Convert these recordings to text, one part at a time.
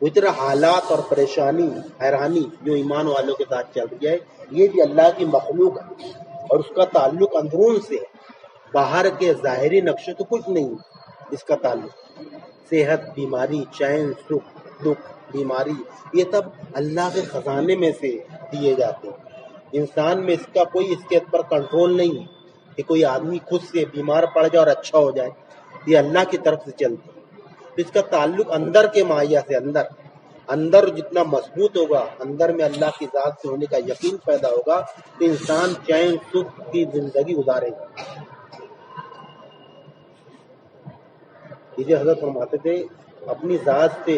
وہ طرح حالات اور پریشانی حیرانی جو ایمان والوں کے ساتھ چل رہی ہے یہ بھی اللہ کی مخلوق ہے اور اس کا تعلق اندرون سے ہے، باہر کے ظاہری نقشے تو کچھ نہیں اس کا تعلق۔ صحت، بیماری، چین، سکھ، دکھ، بیماری، یہ سب اللہ کے خزانے میں سے دیے جاتے ہیں۔ انسان میں اس کا کوئی اس کے پر کنٹرول نہیں ہے کہ کوئی آدمی خود سے بیمار پڑ جائے اور اچھا ہو جائے، یہ اللہ کی طرف سے چلتا ہے۔ اس کا تعلق اندر کے مائیہ سے، اندر جتنا مضبوط ہوگا، اندر میں اللہ کی ذات سے ہونے کا یقین پیدا ہوگا تو انسان چین سکھ کی زندگی گزارے گا۔ یہ حضرت فرماتے تھے اپنی ذات سے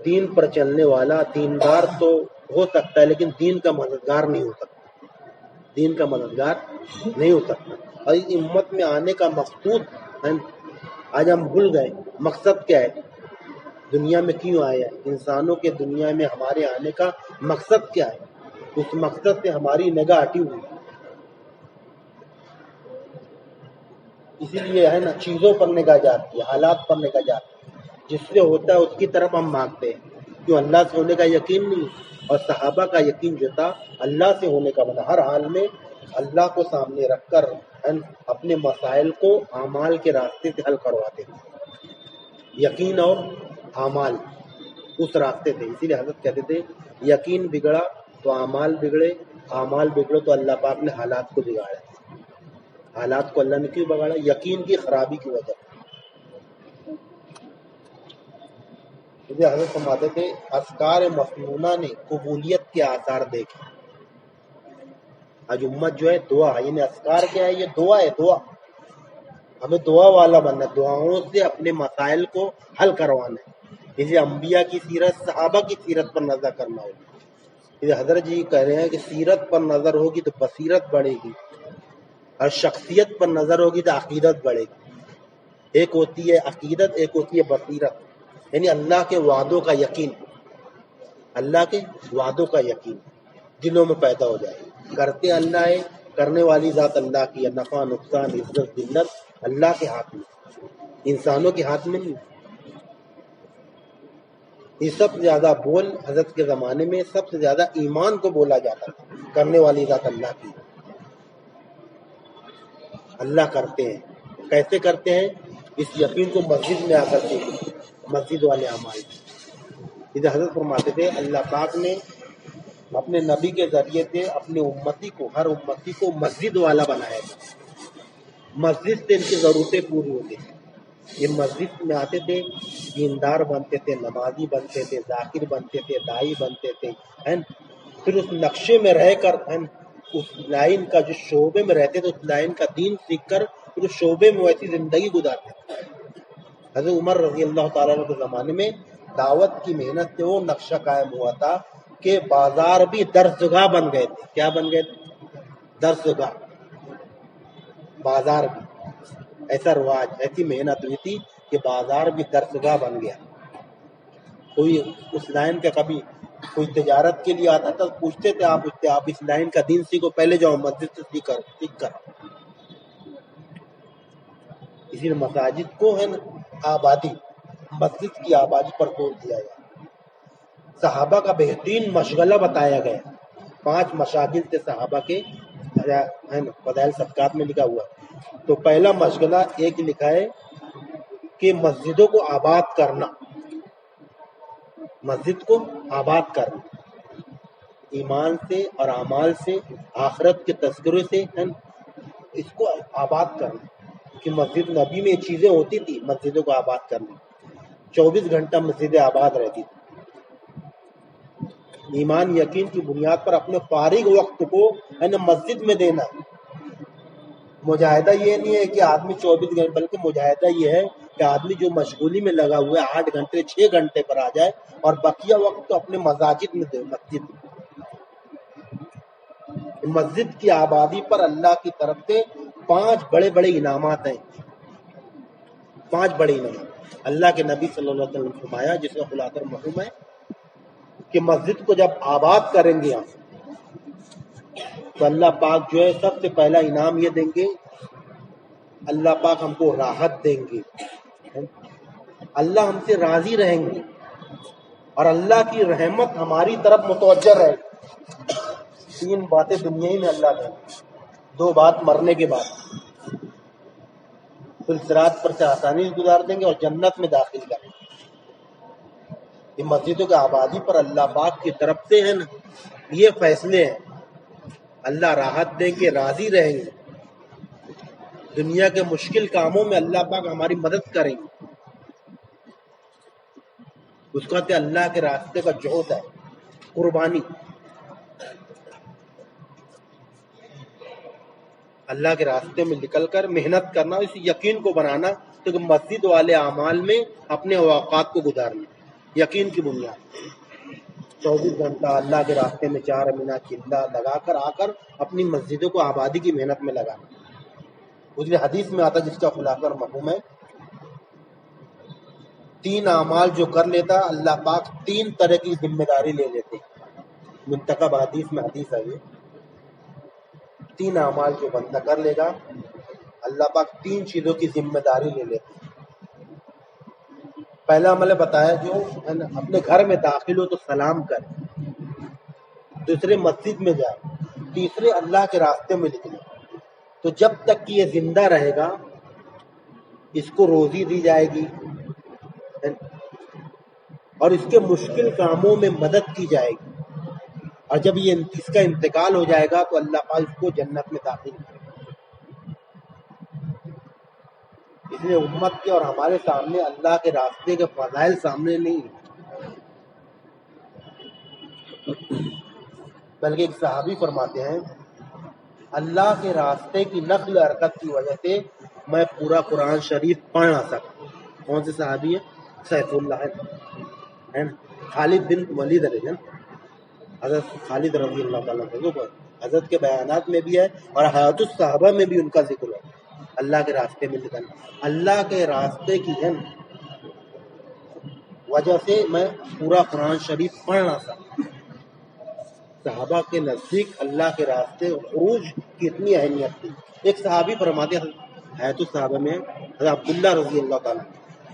دین پر چلنے والا دیندار تو ہو سکتا ہے لیکن دین کا مددگار نہیں ہو سکتا، دین کا مددگار نہیں ہو سکتا۔ اور اس امت میں آنے کا مقصود آج ہم بھول گئے، مقصد کیا ہے، دنیا میں کیوں آئے ہیں، انسانوں کے دنیا میں ہمارے آنے کا مقصد کیا ہے، اس مقصد سے ہماری نگاہ ہٹی ہوئی ہے۔ اسی لیے ہے نا چیزوں پر نگاہ جاتی ہے، حالات پر نگاہ جاتی ہے، جس سے ہوتا ہے اس کی طرف ہم مانگتے ہیں، کیوں اللہ سے ہونے کا یقین نہیں۔ اور صحابہ کا یقین جو تھا اللہ سے ہونے کا بنا، ہر حال میں اللہ کو سامنے رکھ کر اپنے مسائل کو اعمال کے راستے سے حل کرواتے تھے، یقین اور اعمال اس راستے تھے۔ اسی لیے حضرت کہتے تھے یقین بگڑا تو اعمال بگڑے، اعمال بگڑے تو اللہ پاک نے حالات کو بگاڑا۔ حالات کو اللہ نے کیوں بگاڑا؟ یقین کی خرابی کی وجہ۔ حضرت فرماتے تھے اذکار مسنونہ نے قبولیت کے آثار دیکھے۔ آج امت جو ہے دعا، یعنی اذکار کیا ہے؟ یہ دعا ہے، دعا۔ ہمیں دعا والا بننا ہے، دعاؤں سے اپنے مسائل کو حل کروانا ہے۔ جیسے انبیاء کی سیرت، صحابہ کی سیرت پر نظر کرنا ہوگی۔ جیسے حضرت جی کہہ رہے ہیں کہ سیرت پر نظر ہوگی تو بصیرت بڑھے گی، اور شخصیت پر نظر ہوگی تو عقیدت بڑھے گی۔ ایک ہوتی ہے عقیدت، ایک ہوتی ہے بصیرت، یعنی اللہ کے وعدوں کا یقین، اللہ کے وعدوں کا یقین دلوں میں پیدا ہو جائے۔ کرتے اللہ ہے، کرنے والی ذات اللہ کی ہے، نفع نقصان عزت ذلت اللہ کے ہاتھ میں، انسانوں کے ہاتھ میں نہیں۔ یہ سب سے زیادہ بول حضرت کے زمانے میں سب سے زیادہ ایمان کو بولا جاتا تھا، کرنے والی ذات اللہ کی، اللہ کرتے ہیں۔ کیسے کرتے ہیں؟ اس یقین کو مسجد میں آ کر کے، مسجد والے اعمال۔ یہ حضرت فرماتے تھے اللہ پاک نے اپنے نبی کے ذریعے سے اپنے امتی کو، ہر امتی کو مسجد والا بنایا تھا۔ مسجد سے ان کی ضرورتیں پوری ہوتی تھیں۔ یہ مسجد میں آتے تھے، دیندار بنتے تھے، نمازی بنتے تھے، ذاکر بنتے تھے، دائی بنتے تھے، پھر اس نقشے میں رہ کر اس لائن کا جو شعبے میں رہتے تھے اس لائن کا دین سیکھ کر پھر اس شعبے میں ویسی زندگی گزارتے تھے۔ حضرت عمر رضی اللہ تعالیٰ عنہ کے زمانے میں دعوت کی محنت سے وہ نقشہ قائم ہوا تھا کہ بازار بھی درسگاہ بن گئے تھے۔ کیا بن گئے تھے؟ درسگاہ، بازار بھی۔ ایسا رواج، ایسی محنت ہوئی تھی کہ بازار بھی درسگاہ بن گیا۔ کوئی اس لائن کا کبھی کوئی تجارت کے لیے آتا تھا، پوچھتے تھے آپ اس لائن کا دین سیکھو، پہلے جاؤ مسجد سے سیکھ کر۔ اسی لیے مساجد کو ہے نا آبادی، مسجد کی آبادی پر زور دیا گیا۔ صحابہ کا بہترین مشغلہ بتایا گیا، 5 مشاغل تھے صحابہ کے، ہے نا فضائل صدقات میں لکھا ہوا۔ تو پہلا مشغلہ ایک لکھا ہے کہ مسجدوں کو آباد کرنا، مسجد کو آباد کرنا، ایمان سے اور اعمال سے، آخرت کے تذکرے سے اس کو آباد کرنا۔ کہ مسجد نبی میں یہ چیزیں ہوتی تھی، مسجدوں کو آباد کرنا، 24 گھنٹہ مسجدیں آباد رہتی تھی۔ ایمان یقین کی بنیاد پر اپنے فارغ وقت کو ہے نا مسجد میں دینا۔ مجاہدہ یہ نہیں ہے کہ آدمی 24 گھنٹے، بلکہ مجاہدہ یہ ہے کہ آدمی جو مشغولی میں لگا ہوا ہے 8 گھنٹے 6 گھنٹے پر آ جائے اور بقیہ وقت تو اپنے مساجد میں دے، مسجد میں۔ مسجد کی آبادی پر اللہ کی طرف سے 5 بڑے بڑے انعامات ہیں، 5 بڑے انعامات اللہ کے نبی صلی اللہ علیہ وسلم نے فرمایا، جس کا خلاصہ مفہوم ہے کہ مسجد کو جب آباد کریں گے ہم تو اللہ پاک جو ہے سب سے پہلا انعام یہ دیں گے، اللہ پاک ہم کو راحت دیں گے، اللہ ہم سے راضی رہیں گے اور اللہ کی رحمت ہماری طرف متوجہ رہے گی۔ 3 باتیں دنیا ہی میں اللہ دیں، 2 بات مرنے کے بعد، پھر صراط پر سے آسانی سے گزار دیں گے اور جنت میں داخل کریں گے۔ یہ مسجدوں کی آبادی پر اللہ پاک کی طرف سے ہے نا، یہ فیصلے ہیں۔ اللہ راحت دیں گے، راضی رہیں گے، دنیا کے مشکل کاموں میں اللہ پاک ہماری مدد کریں گے۔ اس کا تو اللہ کے راستے کا جہد ہے، قربانی، اللہ کے راستے میں نکل کر محنت کرنا، اس یقین کو بنانا کہ مسجد والے اعمال میں اپنے اوقات کو گزارنا، یقین کی بنیاد 24 گھنٹہ اللہ کے راستے میں 4 مہینہ چلا لگا کر آ کر اپنی مسجدوں کو آبادی کی محنت میں لگانا۔ اس لیے حدیث میں آتا جس کا خلاصہ اور مفہوم ہے، 3 اعمال جو کر لیتا اللہ پاک 3 طرح کی ذمہ داری لے لیتے۔ منتخب حدیث میں حدیث ہے یہ، 3 اعمال جو بندہ کر لے گا اللہ پاک 3 چیزوں کی ذمہ داری لے لیتے۔ پہلا عمل بتایا جو اپنے گھر میں داخل ہو تو سلام کرے، دوسرے مسجد میں جائے، تیسرے اللہ کے راستے میں نکلے۔ تو جب تک کہ یہ زندہ رہے گا اس کو روزی دی جائے گی اور اس کے مشکل کاموں میں مدد کی جائے گی، اور جب یہ اس کا انتقال ہو جائے گا تو اللہ پاک اس کو جنت میں داخل کرے گا۔ اس لیے امت کے اور ہمارے سامنے اللہ کے راستے کے فضائل سامنے نہیں ہیں، بلکہ ایک صحابی فرماتے ہیں اللہ کے راستے کی نقل حرکت کی وجہ سے میں پورا قرآن شریف پڑھ نہ سکتا۔ کون سے صحابی ہے؟ سیف اللہ ہے نا، خالد بن ولید ہے نا، حضرت خالد رضی اللہ تعالیٰ عنہ، حضرت کے بیانات میں بھی ہے اور حیات الصحابہ میں بھی ان کا ذکر ہے۔ اللہ کے راستے میں نکلنا، اللہ کے راستے کی ہے وجہ سے میں پورا قرآن شریف پڑھ نہ سکتا۔ صحابہ کے نزدیک اللہ کے راستے خروج کی اتنی اہمیت تھی۔ ایک صحابی فرماتے ہیں حیات الصحابہ میں حضرت عبداللہ رضی اللہ تعالیٰ،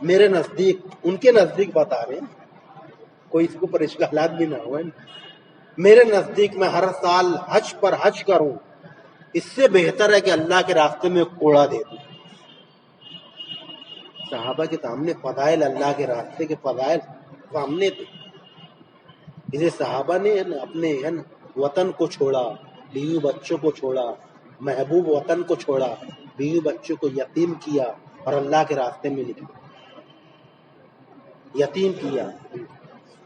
میرے نزدیک، ان کے نزدیک بتا رہے ہیں، کوئی اس کو پر اشکالات بھی نہ ہوئے، میرے نزدیک میں ہر سال حج پر حج کروں اس سے بہتر ہے کہ اللہ کے راستے میں کوڑا دے دوں۔ صحابہ کے سامنے فضائل، اللہ کے راستے کے فضائل سامنے تھے، اسے صحابہ نے اپنے وطن کو چھوڑا، بیوی بچوں کو چھوڑا، محبوب وطن کو چھوڑا، بیوی بچوں کو یتیم کیا اور اللہ کے راستے میں نکلے، یتیم کیا۔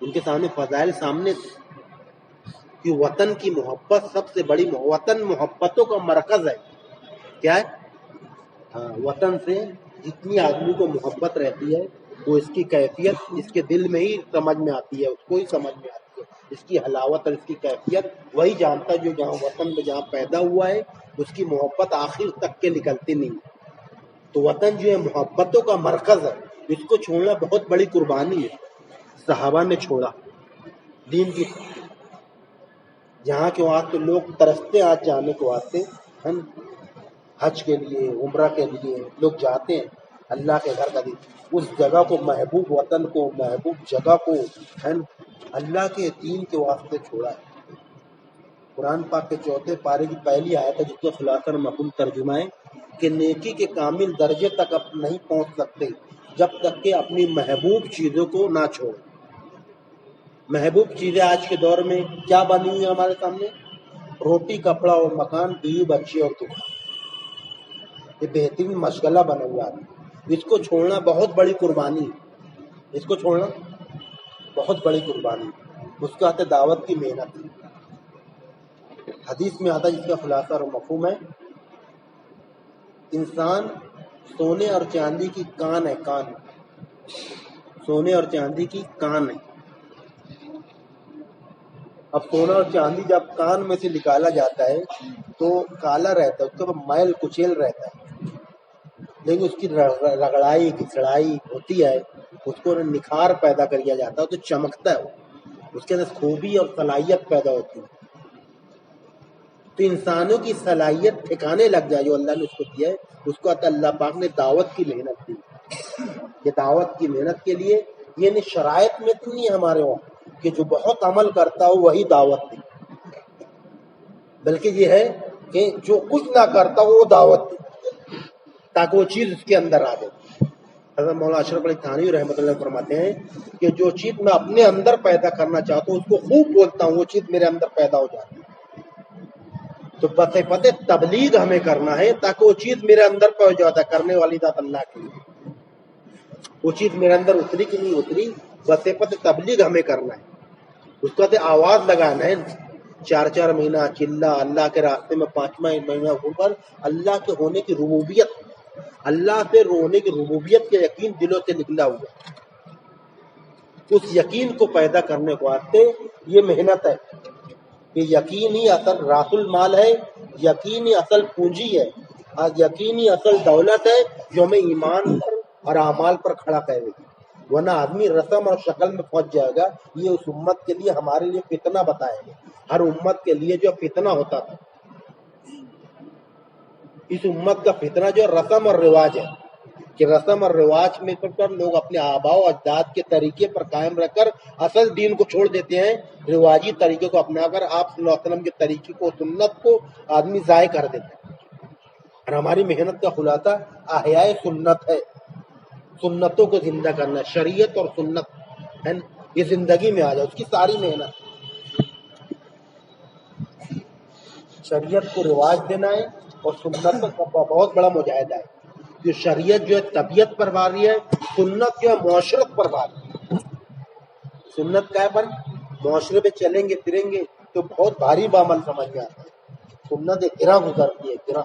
ان کے سامنے فضائل سامنے تھے کہ وطن کی محبت سب سے بڑی، وطن محبتوں کا مرکز ہے۔ کیا ہے؟ ہاں، وطن سے جتنی آدمی کو محبت رہتی ہے وہ اس کی کیفیت اس کے دل میں ہی سمجھ میں آتی ہے، اس کو ہی سمجھ میں آتی ہے، اس کی حلاوت اور اس کی کیفیت وہی جانتا ہے جو جہاں وطن میں جہاں پیدا ہوا ہے اس کی محبت آخر تک کے نکلتی نہیں۔ تو وطن جو ہے محبتوں کا مرکز ہے، اس کو چھوڑنا بہت بڑی قربانی ہے۔ صحابہ نے چھوڑا دین کی، جہاں کے واسطے لوگ ترستے آج جانے کے واسطے، حج کے لیے، عمرہ کے لیے لوگ جاتے ہیں، اللہ کے گھر کا دین، اس جگہ کو، محبوب وطن کو، محبوب جگہ کو اللہ کے دین کے واسطے چھوڑا ہے۔ قرآن پاک کے 4 پارے کی پہلی آیت ہے جس کا خلاصہ اور مفہوم ترجمہ ہے کہ نیکی کے کامل درجے تک اب نہیں پہنچ سکتے جب تک کہ اپنی محبوب چیزوں کو نہ چھوڑیں۔ محبوب چیزیں آج کے دور میں کیا بنی ہوئی ہیں ہمارے سامنے؟ روٹی، کپڑا اور مکان، بیوی بچے اور دکان، یہ بہترین مشغلہ بنا ہوا ہے۔ اس کو چھوڑنا بہت بڑی قربانی ہے، اس کو چھوڑنا بہت بڑی قربانی ہے، اس کا آتا دعوت کی محنت۔ حدیث میں آتا جس کا خلاصہ اور مفہوم ہے، انسان سونے اور چاندی کی کان ہے، کان، سونے اور چاندی کی کان ہے۔ اب سونا اور چاندی جب کان میں سے نکالا جاتا ہے تو کالا رہتا ہے، اس کا میل کچیل رہتا ہے، لیکن اس کی رگڑائی گھسڑائی ہوتی ہے، اس کو نکھار پیدا کر دیا جاتا ہے تو چمکتا ہے، اس کے اندر خوبی اور صلاحیت پیدا ہوتی ہے۔ تو انسانوں کی صلاحیت ٹھکانے لگ جائے جو اللہ نے اس کو دیا ہے، اس کو اللہ پاک نے دعوت کی محنت دی۔ یہ دعوت کی محنت کے لیے یہ نہیں شرائط میں تو نہیں ہے ہمارے وہاں کہ جو بہت عمل کرتا ہو وہی دعوت دے، بلکہ یہ ہے کہ جو کچھ نہ کرتا ہو وہ دعوت دے تاکہ وہ چیز اس کے اندر آ جائے۔ حضرت مولانا اشرف علی تھانوی رحمۃ اللہ فرماتے ہیں کہ جو چیز میں اپنے اندر پیدا کرنا چاہتا ہوں اس کو خوب بولتا ہوں وہ چیز میرے اندر پیدا ہو جاتی ہے۔ تو پتے تبلیغ ہمیں کرنا ہے تاکہ وہ چیز میرے اندر پہنچ جاتا ہے، کرنے والی ذات اللہ کی، وہ چیز میرے اندر اتری کہ نہیں اتری، پتے تبلیغ ہمیں کرنا ہے۔ اس کو آواز لگانا ہے، 4 مہینہ چلا اللہ کے راستے میں، 5واں مہینہ گھوم کر اللہ کے ہونے کی ربوبیت، اللہ سے رونے کی ربوبیت کے یقین دلوں سے نکلا ہوا، اس یقین کو پیدا کرنے کو واسطے یہ محنت ہے کہ یقینی اصل راس المال ہے، یقینی اصل پونجی ہے، اور یقینی اصل دولت ہے جو ہمیں ایمان پر اور اعمال پر کھڑا کرے گی، ورنہ آدمی رسم اور شکل میں پہنچ جائے گا۔ یہ اس امت کے لیے ہمارے لیے فتنہ بتایا گیا، ہر امت کے لیے جو فتنہ ہوتا تھا، اس امت کا فتنہ جو رسم اور رواج ہے کہ رسم اور رواج میں کر لوگ اپنے آباء و اجداد کے طریقے پر قائم رہ کر اصل دین کو چھوڑ دیتے ہیں، رواجی طریقے کو اپنا کر آپ صلی اللہ علیہ وسلم کے طریقے کو، سنت کو آدمی ضائع کر دیتا ہے۔ اور ہماری محنت کا خلاصہ احیاء سنت ہے، سنتوں کو زندہ کرنا، شریعت اور سنت ہے یہ زندگی میں آ جائے، اس کی ساری محنت شریعت کو رواج دینا ہے، اور سنت کا بہت بڑا مجاہدہ ہے۔ جو شریعت جو ہے طبیعت پر باری ہے، سنت جو ہے معاشرت پر باری ہے۔ سنت کا ہے پر معاشرے پہ چلیں گے پھریں گے تو بہت بھاری بعمل سمجھ میں آتا ہے۔ سنت ایک گرہ گزرتی ہے، گرہ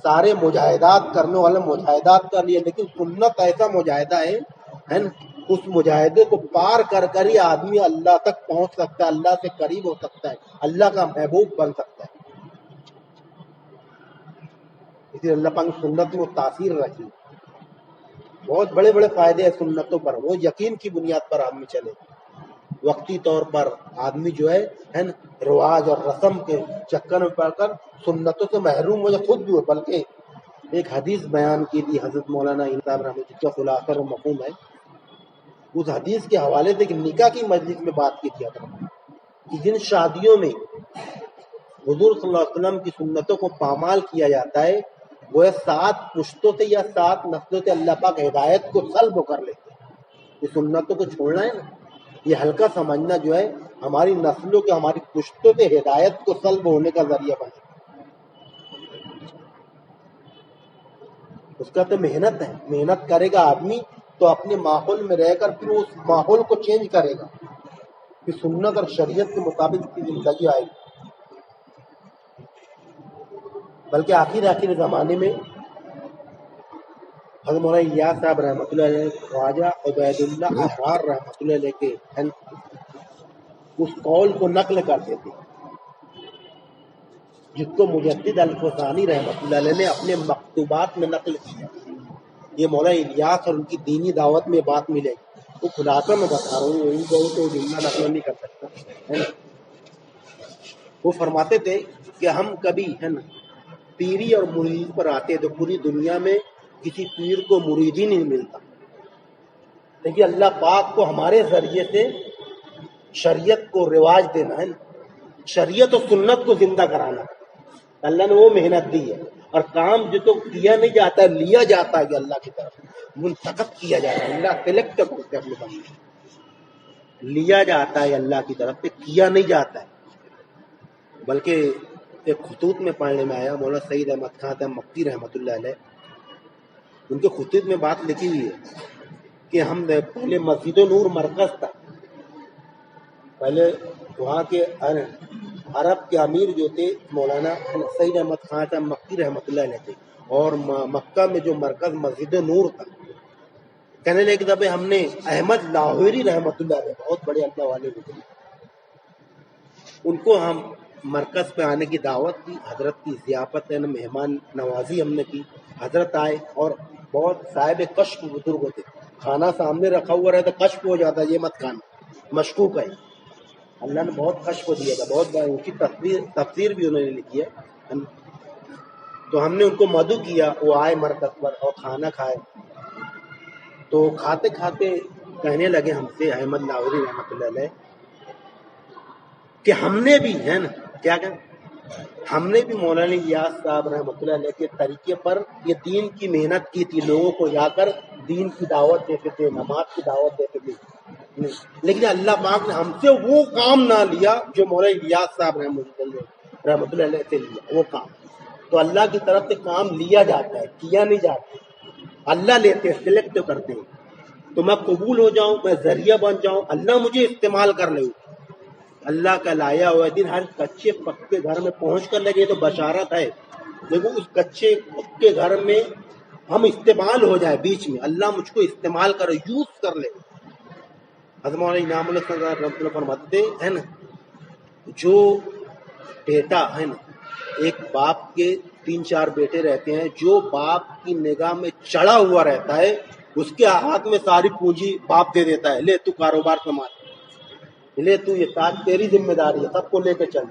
سارے مجاہدات کرنے والے مجاہدات کر لیے، لیکن سنت ایسا مجاہدہ ہے نا، اس مجاہدے کو پار کر کر ہی آدمی اللہ تک پہنچ سکتا ہے، اللہ سے قریب ہو سکتا ہے، اللہ کا محبوب بن سکتا ہے۔ اس لیے اللہ پاک نے سنت میں تاثیر رکھی، بہت بڑے بڑے فائدے ہیں سنتوں پر، وہ یقین کی بنیاد پر آدمی چلے۔ وقتی طور پر آدمی جو ہے نا رواج اور رسم کے چکر میں پڑ کر سنتوں سے محروم ہو جائے، خود بھی ہو۔ بلکہ ایک حدیث بیان کی تھی حضرت مولانا صاحب رحمۃ اللہ، خلاصہ و مفہوم ہے، اس حدیث کے حوالے سے ایک نکاح کی مجلس میں بات کی تھی کہ جن شادیوں میں حضور صلی اللہ علیہ وسلم کی سنتوں کو پامال کیا جاتا ہے وہ 7 پشتوں سے یا 7 نسلوں سے اللہ پاک ہدایت کو سلب کر لیتے ہیں۔ یہ سنتوں کو چھوڑنا ہے نا، یہ ہلکا سمجھنا جو ہے ہماری نسلوں کے، ہماری پشتوں سے ہدایت کو سلب ہونے کا ذریعہ بنے۔ اس کا تو محنت ہے، محنت کرے گا آدمی تو اپنے ماحول میں رہ کر پھر اس ماحول کو چینج کرے گا، پھر سنت اور شریعت کے مطابق کی زندگی آئے گی۔ بلکہ آخر زمانے میں حضرت مولانا الیاس صاحب رحمۃ اللہ علیہ، خواجہ عبید اللہ احرار رحمۃ اللہ علیہ کے اس قول کو نقل کرتے تھے جس کو مجدد الفسانی رحمۃ اللہ علیہ نے اپنے مکتوبات میں نقل کیا۔ یہ مولانا الیاس اور ان کی دینی دعوت میں بات ملے گی، وہ خلاصہ میں بتا رہا ہوں، ان کو تو جملہ نقل نہیں کر سکتا ہے نا۔ وہ فرماتے تھے کہ ہم کبھی ہے نا پیری اور مرید پر آتے تو پوری دنیا میں کسی پیر کو مرید ہی نہیں ملتا، لیکن اللہ پاک کو ہمارے ذریعے سے شریعت کو رواج دینا ہے نا، شریعت و سنت کو زندہ کرانا، اللہ نے وہ محنت دی ہے۔ اور کام جو تو کیا نہیں جاتا ہے، لیا جاتا ہے کہ اللہ کی طرف منتخب کیا جاتا ہے، اللہ سلیکٹ کرتے ہیں اپنے بندے، لیا جاتا ہے اللہ کی طرف سے، کیا نہیں جاتا ہے۔ بلکہ ایک خطوط میں پڑھنے میں آیا، مولانا سید احمد خان صاحب مکی رحمۃ اللہ علیہ، ان کے خطوط میں بات لکھی ہوئی ہے کہ ہم پہلے مسجد نور مرکز تھا، پہلے وہاں کے عرب کے امیر جو تھے مولانا سید احمد خان صاحب مکی رحمۃ اللہ علیہ تھے، اور مکہ میں جو مرکز مسجد نور تھا، کہنے لگے کہ جب ہم نے احمد لاہوری رحمۃ اللہ علیہ، بہت بڑے اللہ والے تھے، ان کو ہم مرکز پہ آنے کی دعوت دی، حضرت کی ضیافت ہے، مہمان نوازی ہم نے کی، حضرت آئے اور بہت صاحب کشف بزرگ ہوتے، کھانا سامنے رکھا ہوا رہتا کشف ہو جاتا، یہ مت کھانا، مشکوک ہے۔ اللہ نے بہت کشف دیا تھا، بہت بڑا، ان کی تفسیر بھی انہوں نے لکھی ہے۔ تو ہم نے ان کو مدعو کیا، وہ آئے مرکز پر اور کھانا کھائے، تو کھاتے کھاتے کہنے لگے ہم سے احمد لاہوری رحمۃ اللہ علیہ کہ ہم نے بھی ہے نا کیا کہ ہم نے بھی مولانا الیاس صاحب رحمۃ اللہ علیہ کے طریقے پر یہ دین کی محنت کی تھی، لوگوں کو جا کر دین کی دعوت دیتے تھے، نماز کی دعوت دیتے تھے، لیکن اللہ پاک نے ہم سے وہ کام نہ لیا جو مولانا الیاس صاحب رحمۃ اللہ علیہ سے لیا وہ کام۔ تو اللہ کی طرف سے کام لیا جاتا ہے، کیا نہیں جاتا، اللہ لیتے ہیں، سلیکٹ کرتے ہیں۔ تو میں قبول ہو جاؤں، میں ذریعہ بن جاؤں، اللہ مجھے استعمال کر لے، اللہ کا لایا ہوا دن ہر کچے پکے گھر میں پہنچ کر لگے تو بشارت ہے، دیکھو اس کچے پکے گھر میں ہم استعمال ہو جائے، بیچ میں اللہ مجھ کو استعمال کرے، یوز کر لے۔ حضرت مولانا انعام اللہ صلی اللہ علیہ وسلم فرماتے ہیں نا، جو بیٹا ہے نا، ایک باپ کے 3-4 بیٹے رہتے ہیں، جو باپ کی نگاہ میں چڑھا ہوا رہتا ہے اس کے ہاتھ میں ساری پونجی باپ دے دیتا ہے، لے تو کاروبار سنبھال، لے تو یہ تاج تیری ذمہ داری ہے، سب کو لے کے چل۔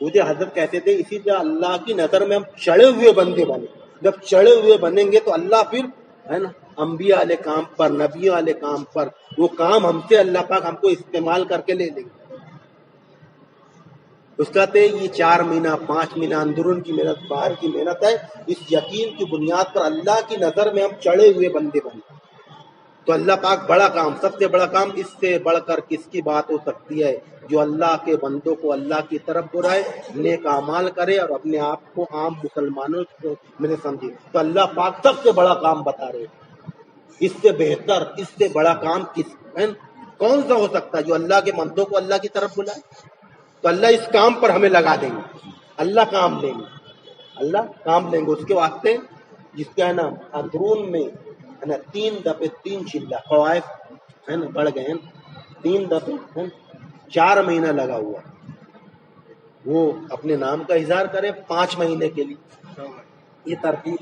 مجھے حضرت کہتے تھے اسی طرح اللہ کی نظر میں ہم چڑھے ہوئے بندے بنے، جب چڑھے ہوئے بنیں گے تو اللہ پھر ہے نا انبیاء والے کام پر، نبیوں والے کام پر، وہ کام ہم سے اللہ پاک ہم کو استعمال کر کے لے لیں گے۔ اس کہتے یہ 4 مہینہ 5 مہینہ اندرون کی محنت، باہر کی محنت ہے، اس یقین کی بنیاد پر اللہ کی نظر میں ہم چڑھے ہوئے بندے بنے۔ تو اللہ پاک بڑا کام، سب سے بڑا کام، اس سے بڑھ کر کس کی بات ہو سکتی ہے، جو اللہ کے بندوں کو اللہ کی طرف بلائے، نیک اعمال کرے اور اپنے آپ کو عام مسلمانوں میں نے سمجھے۔ تو اللہ پاک سب سے بڑا کام بتا رہے ہیں، اس سے بہتر، اس سے بڑا کام کون سا ہو سکتا ہے جو اللہ کے بندوں کو اللہ کی طرف بلائے۔ تو اللہ اس کام پر ہمیں لگا دیں گے، اللہ کام لیں گے، اللہ کام لیں گے۔ اس کے واسطے جس کا ہے نا اندرون میں ہے نا 3 دفعے 3 چلہ قوائف ہے نا بڑھ گئے ہیں، 3 دفعے 4 مہینہ لگا ہوا، وہ اپنے نام کا اظہار کرے 5 مہینے کے لیے۔ یہ ترتیب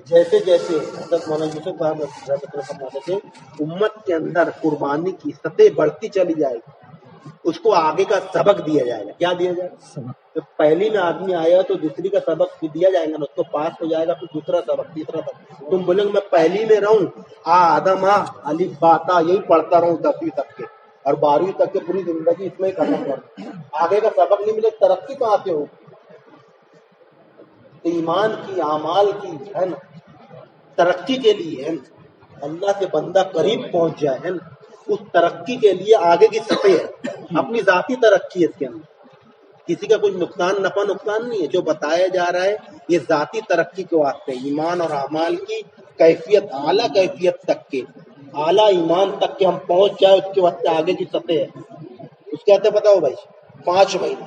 جیسے جیسے حضرت مولانا یوسف صاحب رحمۃ اللہ فرماتے تھے، امت کے اندر قربانی کی سطح بڑھتی چلی جائے گی، اس کو آگے کا سبق دیا جائے گا۔ کیا دیا جائے گا؟ تو پہلی میں آدمی آیا تو دوسری کا سبق دیا جائے گا نا، اس کو پاس ہو جائے گا، پھر دوسرا سبق، تیسرا سبق۔ تم بولے میں پہلی میں رہوں، آدم الف باتا یہی پڑھتا رہوں 10ویں تک کے اور 12ویں تک کے پوری زندگی اس میں ختم کر، آگے کا سبق نہیں ملے، ترقی کہاں سے ہو؟ ایمان کی، اعمال کی ہے نا ترقی کے لیے ہے نا، اللہ سے بندہ قریب پہنچ جائے ہے نا، اس ترقی کے لیے آگے کی سطح ہے، اپنی ذاتی ترقی ہے، اس کے اندر کسی کا کوئی نقصان نفع نقصان نہیں ہے، جو بتایا جا رہا ہے یہ ذاتی ترقی کے واسطے، ایمان اور اعمال کی کیفیت، اعلیٰ کیفیت تک کے، اعلیٰ ایمان تک کے ہم پہنچ جائے، اس کے واسطے آگے کی سطح ہے۔ اس کہتے بتاؤ بھائی 5 مہینے